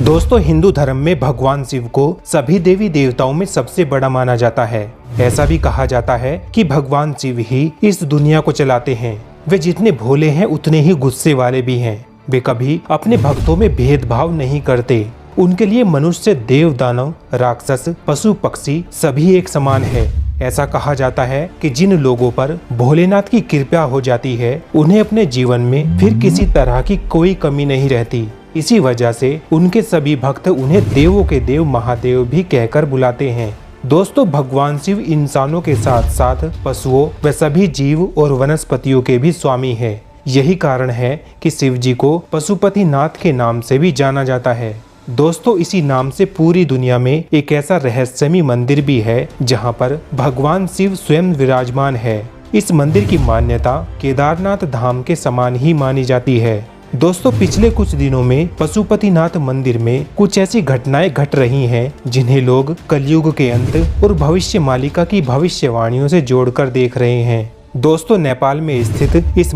दोस्तों, हिंदू धर्म में भगवान शिव को सभी देवी देवताओं में सबसे बड़ा माना जाता है। ऐसा भी कहा जाता है कि भगवान शिव ही इस दुनिया को चलाते हैं। वे जितने भोले हैं उतने ही गुस्से वाले भी हैं। वे कभी अपने भक्तों में भेदभाव नहीं करते। उनके लिए मनुष्य, देव, दानव, राक्षस, पशु, पक्षी सभी एक समान है। ऐसा कहा जाता है कि जिन लोगों पर भोलेनाथ की कृपा हो जाती है, उन्हें अपने जीवन में फिर किसी तरह की कोई कमी नहीं रहती। इसी वजह से उनके सभी भक्त उन्हें देवों के देव, महादेव भी कहकर बुलाते हैं। दोस्तों, भगवान शिव इंसानों के साथ साथ पशुओं व सभी जीव और वनस्पतियों के भी स्वामी हैं। यही कारण है कि शिव जी को पशुपति नाथ के नाम से भी जाना जाता है। दोस्तों, इसी नाम से पूरी दुनिया में एक ऐसा रहस्यमय मंदिर भी है जहां पर भगवान शिव स्वयं विराजमान है। इस मंदिर की मान्यता केदारनाथ धाम के समान ही मानी जाती है। दोस्तों, पिछले कुछ दिनों में पशुपतिनाथ मंदिर में कुछ ऐसी घटनाएं घट रही हैं जिन्हें लोग कलयुग के अंत और भविष्य मालिका की भविष्यवाणियों से जोड़कर देख रहे हैं। दोस्तों, नेपाल में स्थित इस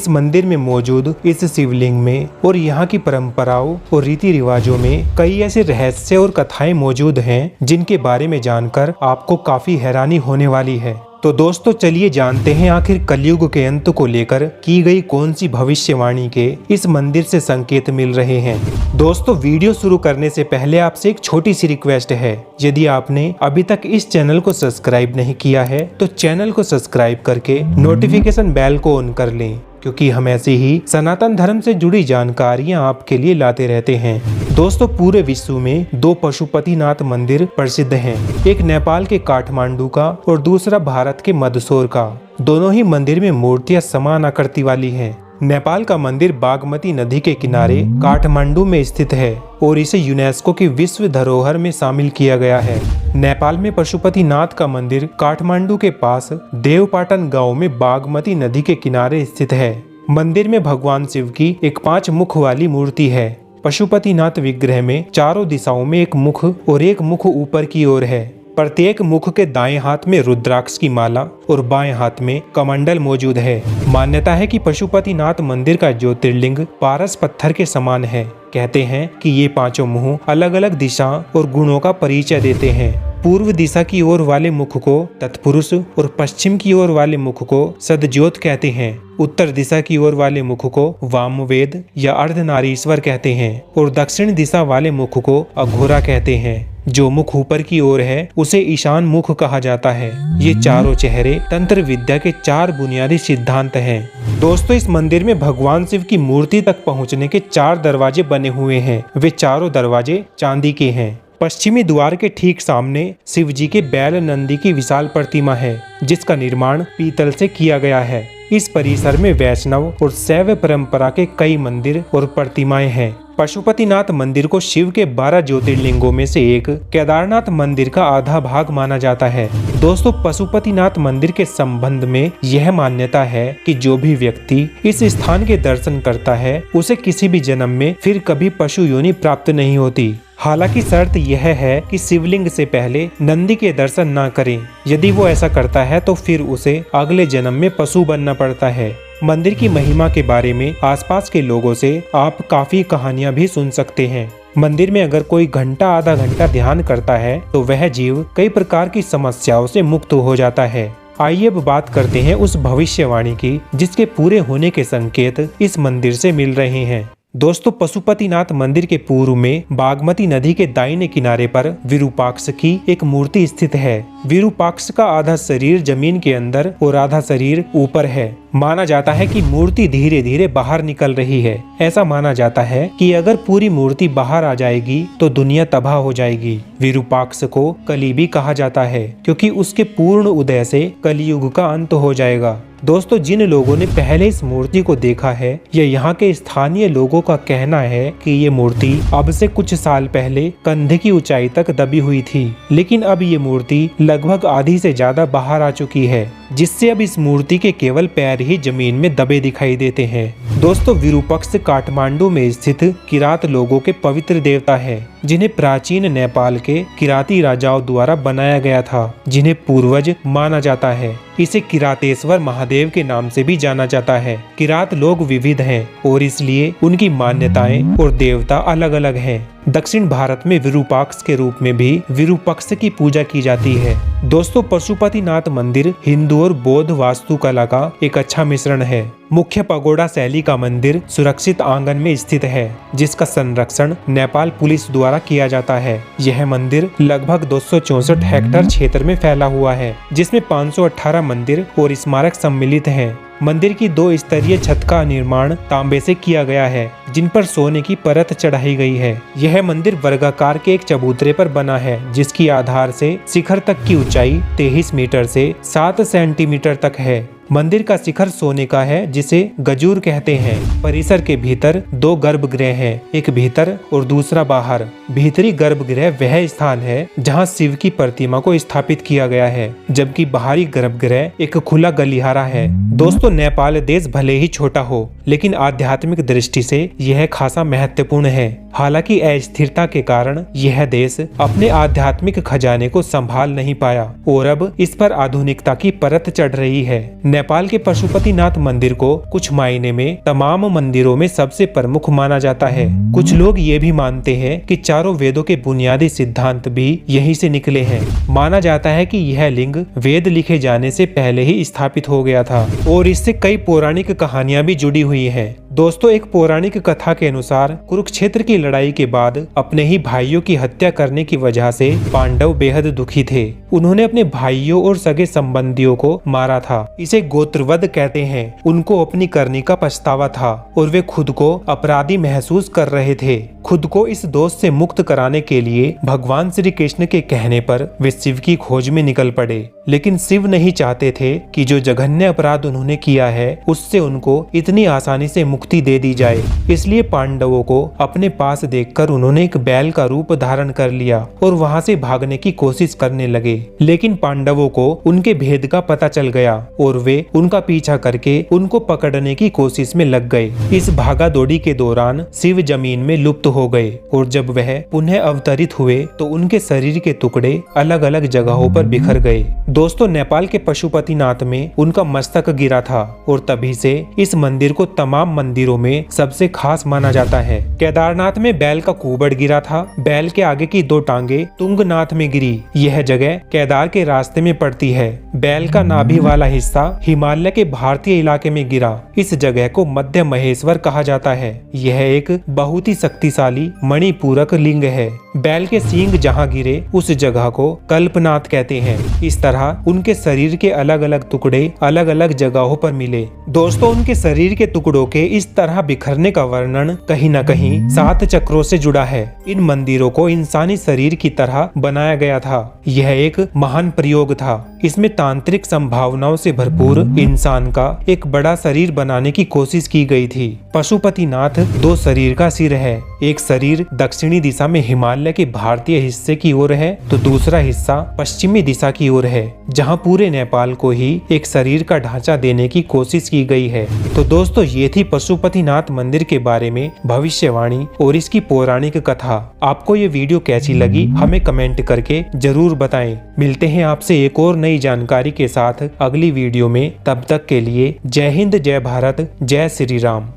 मंदिर में मौजूद इस शिवलिंग में और यहाँ की परंपराओं और रीति रिवाजों में कई ऐसे रहस्य और कथाएं मौजूद हैं जिनके बारे में जानकर आपको काफी हैरानी होने वाली है। तो दोस्तों, चलिए जानते हैं आखिर कलयुग के अंत को लेकर की गई कौन सी भविष्यवाणी के इस मंदिर से संकेत मिल रहे हैं। दोस्तों, वीडियो शुरू करने से पहले आपसे एक छोटी सी रिक्वेस्ट है। यदि आपने अभी तक इस चैनल को सब्सक्राइब नहीं किया है तो चैनल को सब्सक्राइब करके नोटिफिकेशन बेल को ऑन कर लें, क्योंकि हम ऐसे ही सनातन धर्म से जुड़ी जानकारियां आपके लिए लाते रहते हैं। दोस्तों, पूरे विश्व में दो पशुपतिनाथ मंदिर प्रसिद्ध हैं। एक नेपाल के काठमांडू का और दूसरा भारत के मंदसौर का। दोनों ही मंदिर में मूर्तियां समान आकृति वाली हैं। नेपाल का मंदिर बागमती नदी के किनारे काठमांडू में स्थित है और इसे यूनेस्को की विश्व धरोहर में शामिल किया गया है। नेपाल में पशुपतिनाथ का मंदिर काठमांडू के पास देवपाटन गांव में बागमती नदी के किनारे स्थित है। मंदिर में भगवान शिव की एक 5 मुख वाली मूर्ति है। पशुपतिनाथ विग्रह में चारों दिशाओं में एक मुख और एक मुख ऊपर की ओर है। प्रत्येक मुख के दाएं हाथ में रुद्राक्ष की माला और बाएं हाथ में कमंडल मौजूद है। मान्यता है कि पशुपतिनाथ मंदिर का ज्योतिर्लिंग पारस पत्थर के समान है। कहते हैं कि ये 5 मुंह अलग अलग दिशा और गुणों का परिचय देते हैं। पूर्व दिशा की ओर वाले मुख को तत्पुरुष और पश्चिम की ओर वाले मुख को सदज्योत कहते हैं। उत्तर दिशा की ओर वाले मुख को वामवेद या अर्धनारीश्वर कहते हैं और दक्षिण दिशा वाले मुख को अघोरा कहते हैं। जो मुख ऊपर की ओर है उसे ईशान मुख कहा जाता है। ये चारों चेहरे तंत्र विद्या के 4 बुनियादी सिद्धांत हैं। दोस्तों, इस मंदिर में भगवान शिव की मूर्ति तक पहुंचने के 4 दरवाजे बने हुए हैं। वे चारों दरवाजे चांदी के हैं। पश्चिमी द्वार के ठीक सामने शिव जी के बैल नंदी की विशाल प्रतिमा है, जिसका निर्माण पीतल से किया गया है। इस परिसर में वैष्णव और शैव परंपरा के कई मंदिर और प्रतिमाएं हैं। पशुपतिनाथ मंदिर को शिव के 12 ज्योतिर्लिंगों में से एक केदारनाथ मंदिर का आधा भाग माना जाता है। दोस्तों, पशुपतिनाथ मंदिर के संबंध में यह मान्यता है कि जो भी व्यक्ति इस स्थान के दर्शन करता है उसे किसी भी जन्म में फिर कभी पशु योनि प्राप्त नहीं होती। हालांकि शर्त यह है कि शिवलिंग से पहले नंदी के दर्शन न करें। यदि वो ऐसा करता है तो फिर उसे अगले जन्म में पशु बनना पड़ता है। मंदिर की महिमा के बारे में आसपास के लोगों से आप काफी कहानियां भी सुन सकते हैं। मंदिर में अगर कोई घंटा आधा घंटा ध्यान करता है तो वह जीव कई प्रकार की समस्याओं से मुक्त हो जाता है। आइए अब बात करते हैं उस भविष्यवाणी की जिसके पूरे होने के संकेत इस मंदिर से मिल रहे हैं। दोस्तों, पशुपतिनाथ मंदिर के पूर्व में बागमती नदी के दाहिने किनारे पर विरूपाक्ष की एक मूर्ति स्थित है। विरूपाक्ष का आधा शरीर जमीन के अंदर और आधा शरीर ऊपर है। माना जाता है कि मूर्ति धीरे धीरे बाहर निकल रही है। ऐसा माना जाता है कि अगर पूरी मूर्ति बाहर आ जाएगी तो दुनिया तबाह हो जाएगी। विरूपाक्ष को कली भी कहा जाता है क्योंकि उसके पूर्ण उदय से कलियुग का अंत हो जाएगा। दोस्तों, जिन लोगों ने पहले इस मूर्ति को देखा है या यहाँ के स्थानीय लोगों का कहना है कि ये मूर्ति अब से कुछ साल पहले कंधे की ऊंचाई तक दबी हुई थी, लेकिन अब ये मूर्ति लगभग आधी से ज्यादा बाहर आ चुकी है, जिससे अब इस मूर्ति के केवल पैर ही जमीन में दबे दिखाई देते हैं। दोस्तों, विरूपाक्ष काठमांडू में स्थित किरात लोगों के पवित्र देवता है। जिन्हें प्राचीन नेपाल के किराती राजाओं द्वारा बनाया गया था, जिन्हें पूर्वज माना जाता है। इसे किरातेश्वर महादेव के नाम से भी जाना जाता है। किरात लोग विविध हैं और इसलिए उनकी मान्यताएं और देवता अलग अलग हैं। दक्षिण भारत में विरूपाक्ष के रूप में भी विरूपक्ष की पूजा की जाती है। दोस्तों, पशुपतिनाथ मंदिर हिंदू और बौद्ध वास्तुकला का एक अच्छा मिश्रण है। मुख्य पगोड़ा शैली का मंदिर सुरक्षित आंगन में स्थित है, जिसका संरक्षण नेपाल पुलिस द्वारा किया जाता है। यह मंदिर लगभग 264 हेक्टेयर क्षेत्र में फैला हुआ है, जिसमें 518 मंदिर और स्मारक सम्मिलित हैं। मंदिर की 2 स्तरीय छत का निर्माण तांबे से किया गया है, जिन पर सोने की परत चढ़ाई गई है। यह मंदिर वर्गाकार के एक चबूतरे पर बना है, जिसकी आधार से शिखर तक की ऊंचाई 23 मीटर से 7 सेंटीमीटर तक है। मंदिर का शिखर सोने का है, जिसे गजूर कहते हैं। परिसर के भीतर 2 गर्भगृह हैं, एक भीतर और दूसरा बाहर। भीतरी गर्भगृह वह स्थान है जहां शिव की प्रतिमा को स्थापित किया गया है, जबकि बाहरी गर्भगृह एक खुला गलियारा है। दोस्तों, नेपाल देश भले ही छोटा हो, लेकिन आध्यात्मिक दृष्टि से यह खासा महत्वपूर्ण है। हालांकि अस्थिरता के कारण यह देश अपने आध्यात्मिक खजाने को संभाल नहीं पाया और अब इस पर आधुनिकता की परत चढ़ रही है। नेपाल के पशुपतिनाथ मंदिर को कुछ मायने में तमाम मंदिरों में सबसे प्रमुख माना जाता है। कुछ लोग ये भी मानते हैं कि चारों वेदों के बुनियादी सिद्धांत भी यहीं से निकले हैं। माना जाता है कि यह लिंग वेद लिखे जाने से पहले ही स्थापित हो गया था और इससे कई पौराणिक कहानियां भी जुड़ी हुई हैं। दोस्तों, एक पौराणिक कथा के अनुसार कुरुक्षेत्र की लड़ाई के बाद अपने ही भाइयों की हत्या करने की वजह से पांडव बेहद दुखी थे। उन्होंने अपने भाइयों और सगे संबंधियों को मारा था। इसे गोत्रवध कहते हैं। उनको अपनी करनी का पछतावा था और वे खुद को अपराधी महसूस कर रहे थे। खुद को इस दोष से मुक्त कराने के लिए भगवान श्री कृष्ण के कहने पर वे शिव की खोज में निकल पड़े। लेकिन शिव नहीं चाहते थे कि जो जघन्य अपराध उन्होंने किया है उससे उनको इतनी आसानी से मुक्ति दे दी जाए। इसलिए पांडवों को अपने पास देखकर उन्होंने एक बैल का रूप धारण कर लिया और वहां से भागने की कोशिश करने लगे। लेकिन पांडवों को उनके भेद का पता चल गया और वे उनका पीछा करके उनको पकड़ने की कोशिश में लग गए। इस भागा दौड़ी के दौरान शिव जमीन में लुप्त हो गए और जब वह पुनः अवतरित हुए तो उनके शरीर के टुकड़े अलग अलग जगहों पर बिखर गए। दोस्तों, नेपाल के पशुपतिनाथ में उनका मस्तक गिरा था और तभी से इस मंदिर को तमाम मंदिरों में सबसे खास माना जाता है। केदारनाथ में बैल का कुबड़ गिरा था। बैल के आगे की 2 टांगे तुंगनाथ में गिरी। यह जगह केदार के रास्ते में पड़ती है। बैल का नाभि वाला हिस्सा हिमालय के भारतीय इलाके में गिरा। इस जगह को मध्य महेश्वर कहा जाता है। यह एक बहुत ही शक्तिशाली मणिपूरक लिंग है। बैल के सींग जहाँ गिरे उस जगह को कल्पनाथ कहते हैं। इस तरह उनके शरीर के अलग अलग टुकड़े अलग अलग जगहों पर मिले। दोस्तों, उनके शरीर के टुकड़ों के इस तरह बिखरने का वर्णन कहीं न कहीं 7 चक्रों से जुड़ा है। इन मंदिरों को इंसानी शरीर की तरह बनाया गया था। यह एक महान प्रयोग था। इसमें तांत्रिक संभावनाओं से भरपूर इंसान का एक बड़ा शरीर बनाने की कोशिश की गई थी। पशुपतिनाथ 2 शरीर का सिर है। एक शरीर दक्षिणी दिशा में हिमालय के भारतीय हिस्से की ओर है तो दूसरा हिस्सा पश्चिमी दिशा की ओर है, जहां पूरे नेपाल को ही एक शरीर का ढांचा देने की कोशिश की गई है। तो दोस्तों, ये थी पशुपतिनाथ मंदिर के बारे में भविष्यवाणी और इसकी पौराणिक कथा। आपको ये वीडियो कैसी लगी हमें कमेंट करके जरूर बताएं। मिलते हैं आपसे एक और नई जानकारी के साथ अगली वीडियो में। तब तक के लिए जय हिंद, जय भारत, जय श्री राम।